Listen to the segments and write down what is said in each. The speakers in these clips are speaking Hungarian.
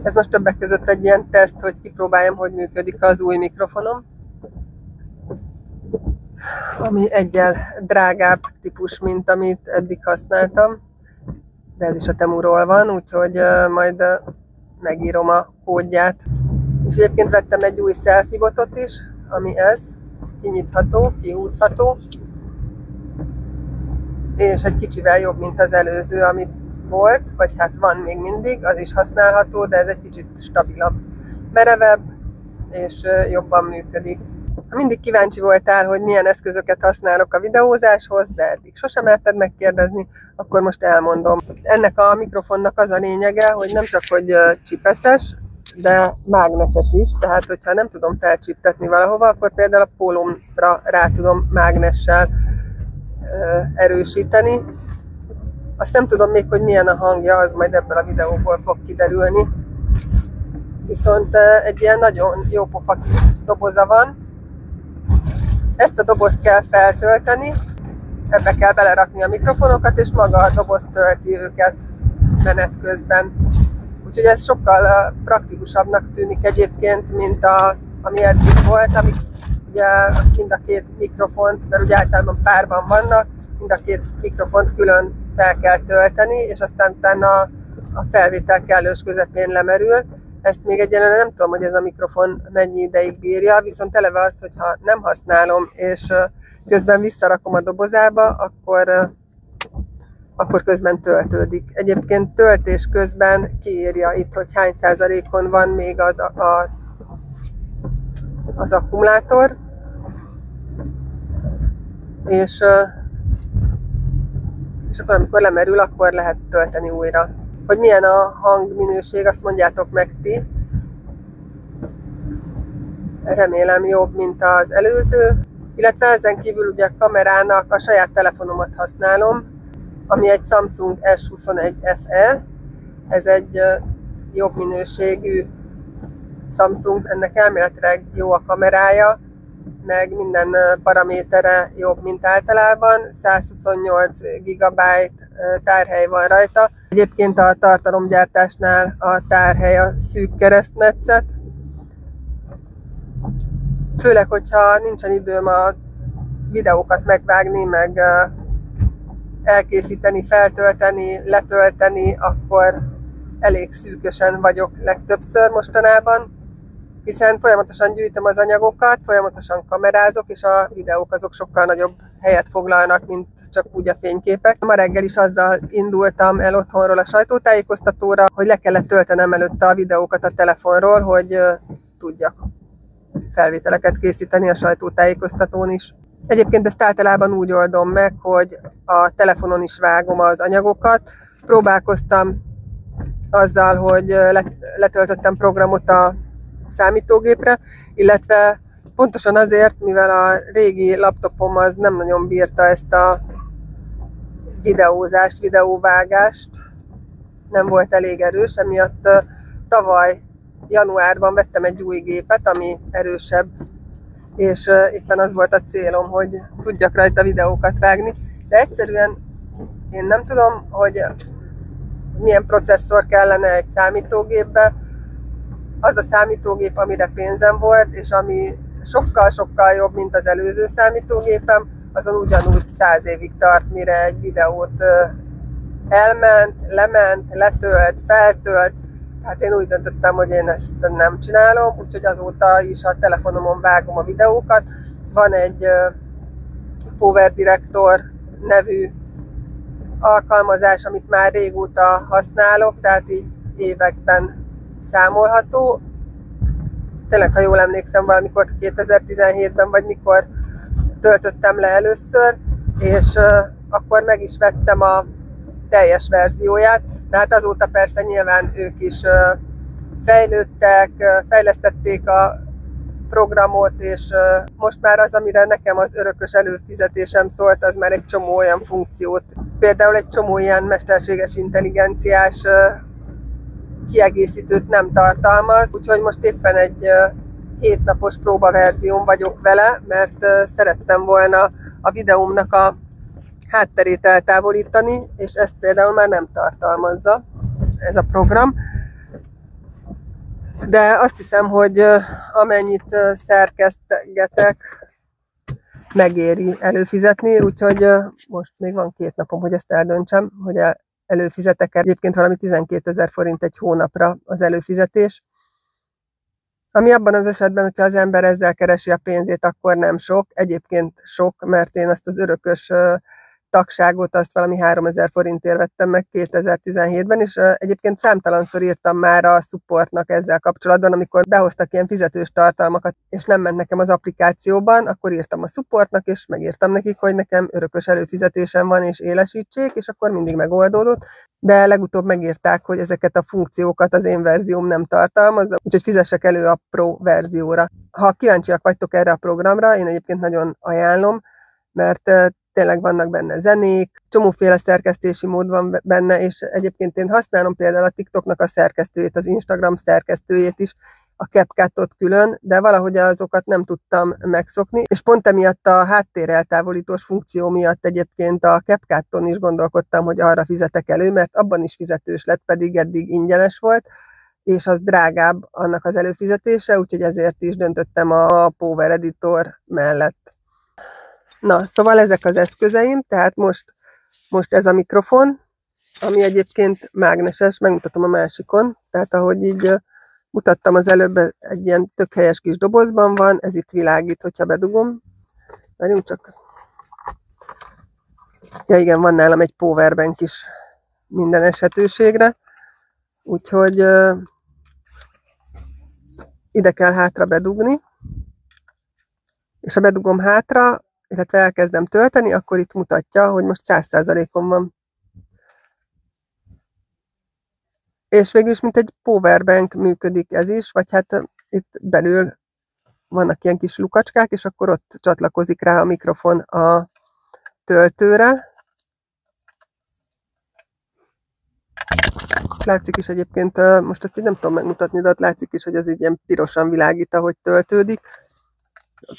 Ez most többek között egy ilyen teszt, hogy kipróbáljam, hogy működik az új mikrofonom, ami egyel drágább típus, mint amit eddig használtam, de ez is a Temuról van, úgyhogy majd megírom a kódját. És egyébként vettem egy új selfie botot is, ami ez kinyitható, kihúzható, és egy kicsivel jobb, mint az előző, amit volt, vagy hát van még mindig, az is használható, de ez egy kicsit stabilabb, merevebb, és jobban működik. Ha mindig kíváncsi voltál, hogy milyen eszközöket használok a videózáshoz, de eddig sosem merted megkérdezni, akkor most elmondom. Ennek a mikrofonnak az a lényege, hogy nem csak hogy csipeszes, de mágneses is, tehát hogyha nem tudom felcsíptetni valahova, akkor például a pólómra rá tudom mágnessel erősíteni. Azt nem tudom még, hogy milyen a hangja, az majd ebből a videóból fog kiderülni. Viszont egy ilyen nagyon jó pofa kis doboza van. Ezt a dobozt kell feltölteni, ebbe kell belerakni a mikrofonokat, és maga a doboz tölti őket menet közben. Úgyhogy ez sokkal praktikusabbnak tűnik egyébként, mint ami eddig volt, amik ugye mind a két mikrofont, mert ugye általában párban vannak, mind a két mikrofont külön fel kell tölteni, és aztán utána a felvétel kellős közepén lemerül. Ezt még egyelőre nem tudom, hogy ez a mikrofon mennyi ideig bírja, viszont eleve az, hogyha nem használom, és közben visszarakom a dobozába, akkor közben töltődik. Egyébként töltés közben kiírja itt, hogy hány százalékon van még az akkumulátor, és akkor amikor lemerül, akkor lehet tölteni újra. Hogy milyen a hangminőség, azt mondjátok meg ti. Remélem jobb, mint az előző. Illetve ezen kívül ugye a kamerának a saját telefonomat használom, ami egy Samsung S21 FE. Ez egy jobb minőségű Samsung, ennek elméletileg jó a kamerája, meg minden paramétere jobb, mint általában. 128 GB tárhely van rajta. Egyébként a tartalomgyártásnál a tárhely a szűk keresztmetszet. Főleg, hogyha nincsen időm a videókat megvágni, meg elkészíteni, feltölteni, letölteni, akkor elég szűkösen vagyok legtöbbször mostanában, hiszen folyamatosan gyűjtöm az anyagokat, folyamatosan kamerázok, és a videók azok sokkal nagyobb helyet foglalnak, mint csak úgy a fényképek. Ma reggel is azzal indultam el otthonról a sajtótájékoztatóra, hogy le kellett töltenem előtte a videókat a telefonról, hogy tudjak felvételeket készíteni a sajtótájékoztatón is. Egyébként ezt általában úgy oldom meg, hogy a telefonon is vágom az anyagokat. Próbálkoztam azzal, hogy letöltöttem programot a számítógépre, illetve pontosan azért, mivel a régi laptopom az nem nagyon bírta ezt a videózást, videóvágást, nem volt elég erős, emiatt tavaly januárban vettem egy új gépet, ami erősebb, és éppen az volt a célom, hogy tudjak rajta videókat vágni, de egyszerűen én nem tudom, hogy milyen processzor kellene egy számítógépbe. Az a számítógép, amire pénzem volt, és ami sokkal-sokkal jobb, mint az előző számítógépem, azon ugyanúgy 100 évig tart, mire egy videót elment, lement, letölt, feltölt. Tehát én úgy döntöttem, hogy én ezt nem csinálom, úgyhogy azóta is a telefonomon vágom a videókat. Van egy Power Director nevű alkalmazás, amit már régóta használok, tehát így években számolható. Tényleg, ha jól emlékszem, valamikor 2017-ben vagy mikor töltöttem le először, és akkor meg is vettem a teljes verzióját, de hát azóta persze nyilván ők is fejlődtek, fejlesztették a programot, és most már az, amire nekem az örökös előfizetésem szólt, az már egy csomó olyan funkciót, például egy csomó ilyen mesterséges intelligenciás kiegészítőt nem tartalmaz, úgyhogy most éppen egy 7 napos próbaverzión vagyok vele, mert szerettem volna a videómnak a hátterét eltávolítani, és ezt például már nem tartalmazza ez a program. De azt hiszem, hogy amennyit szerkesztegetek, megéri előfizetni, úgyhogy most még van 2 napom, hogy ezt eldöntsem, hogy előfizetek. Egyébként valami 12 000 forint egy hónapra az előfizetés. Ami abban az esetben, hogyha az ember ezzel keresi a pénzét, akkor nem sok. Egyébként sok, mert én azt az örökös tagságot, azt valami 3000 forintért vettem meg 2017-ben, és egyébként számtalanszor írtam már a supportnak ezzel kapcsolatban, amikor behoztak ilyen fizetős tartalmakat, és nem ment nekem az applikációban, akkor írtam a supportnak, és megírtam nekik, hogy nekem örökös előfizetésem van, és élesítsék, és akkor mindig megoldódott, de legutóbb megírták, hogy ezeket a funkciókat az én verzióm nem tartalmazza, úgyhogy fizessek elő a Pro verzióra. Ha kíváncsiak vagytok erre a programra, én egyébként nagyon ajánlom, mert tényleg vannak benne zenék, csomóféle szerkesztési mód van benne, és egyébként én használom például a TikToknak a szerkesztőjét, az Instagram szerkesztőjét is, a CapCutot külön, de valahogy azokat nem tudtam megszokni, és pont emiatt a háttéreltávolítós funkció miatt egyébként a CapCuton is gondolkodtam, hogy arra fizetek elő, mert abban is fizetős lett, pedig eddig ingyenes volt, és az drágább annak az előfizetése, úgyhogy ezért is döntöttem a Power Editor mellett. Na, szóval ezek az eszközeim, tehát most ez a mikrofon, ami egyébként mágneses, megmutatom a másikon, tehát ahogy így mutattam az előbb, egy ilyen tök helyes kis dobozban van, ez itt világít, hogyha bedugom. Várjunk csak. Ja igen, van nálam egy powerbank is minden esetőségre, úgyhogy ide kell hátra bedugni, és ha bedugom hátra, illetve elkezdem tölteni, akkor itt mutatja, hogy most 100%-on van. És végül is, mint egy powerbank működik ez is, vagy hát itt belül vannak ilyen kis lukacskák, és akkor ott csatlakozik rá a mikrofon a töltőre. Látszik is egyébként, most ezt így nem tudom megmutatni, de ott látszik is, hogy az így ilyen pirosan világít, ahogy töltődik.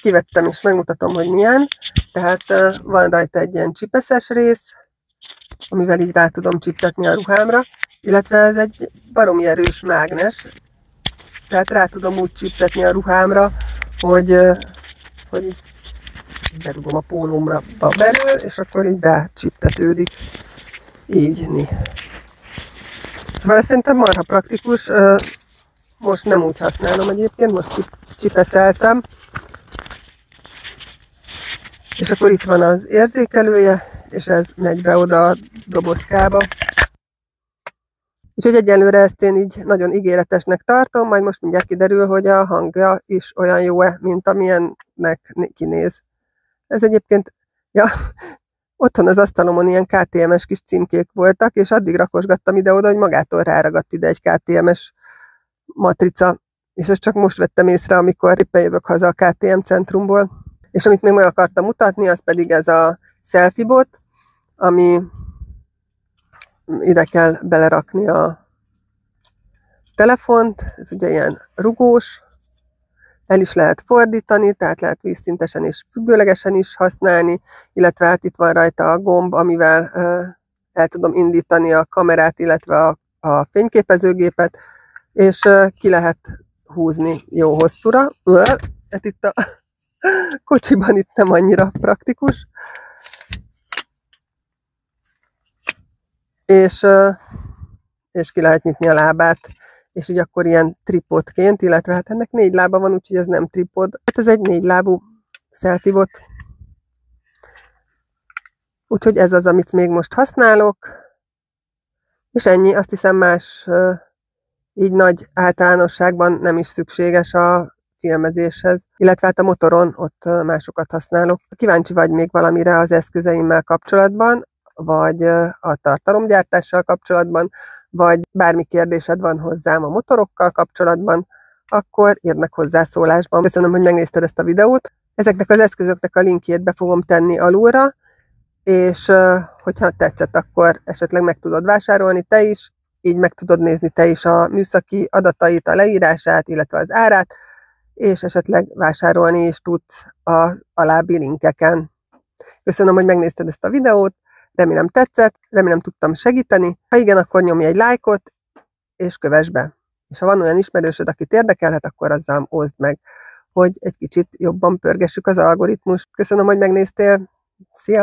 Kivettem és megmutatom, hogy milyen. Tehát van rajta egy ilyen csipeszes rész, amivel így rá tudom csiptetni a ruhámra, illetve ez egy baromi erős mágnes, tehát rá tudom úgy csiptetni a ruhámra, hogy így bedugom a pólómra belül, és akkor így rá csiptetődik. Így. Szóval szerintem marha praktikus, most nem úgy használom egyébként, most csipeszeltem, és akkor itt van az érzékelője, és ez megy be oda a dobozkába. Úgyhogy egyelőre ezt én így nagyon ígéretesnek tartom, majd most mindjárt kiderül, hogy a hangja is olyan jó-e, mint amilyennek kinéz. Ez egyébként, ja, otthon az asztalomon ilyen KTM-es kis címkék voltak, és addig rakosgattam ide-oda, hogy magától ráragadt ide egy KTM-es matrica, és ezt csak most vettem észre, amikor éppen jövök haza a KTM centrumból. És amit még meg akartam mutatni, az pedig ez a selfie bot, ami ide kell belerakni a telefont, ez ugye ilyen rugós, el is lehet fordítani, tehát lehet vízszintesen és függőlegesen is használni, illetve hát itt van rajta a gomb, amivel el tudom indítani a kamerát, illetve a fényképezőgépet, és ki lehet húzni jó hosszúra. Hát itt a kocsiban itt nem annyira praktikus. És ki lehet nyitni a lábát, és így akkor ilyen tripodként, illetve hát ennek 4 lába van, úgyhogy ez nem tripod. Hát ez egy 4 lábú selfie bot. Úgyhogy ez az, amit még most használok. És ennyi, azt hiszem más így nagy általánosságban nem is szükséges a filmezéshez, illetve hát a motoron ott másokat használok. Kíváncsi vagy még valamire az eszközeimmel kapcsolatban, vagy a tartalomgyártással kapcsolatban, vagy bármi kérdésed van hozzám a motorokkal kapcsolatban, akkor írd meg hozzászólásban. Köszönöm, hogy megnézted ezt a videót. Ezeknek az eszközöknek a linkjét be fogom tenni alulra, és hogyha tetszett, akkor esetleg meg tudod vásárolni te is, így meg tudod nézni te is a műszaki adatait, a leírását, illetve az árát, és esetleg vásárolni is tudsz a alábbi linkeken. Köszönöm, hogy megnézted ezt a videót, remélem tetszett, remélem tudtam segíteni. Ha igen, akkor nyomj egy lájkot, és kövess be. És ha van olyan ismerősöd, akit érdekelhet, akkor azzal oszd meg, hogy egy kicsit jobban pörgessük az algoritmust. Köszönöm, hogy megnéztél. Szia!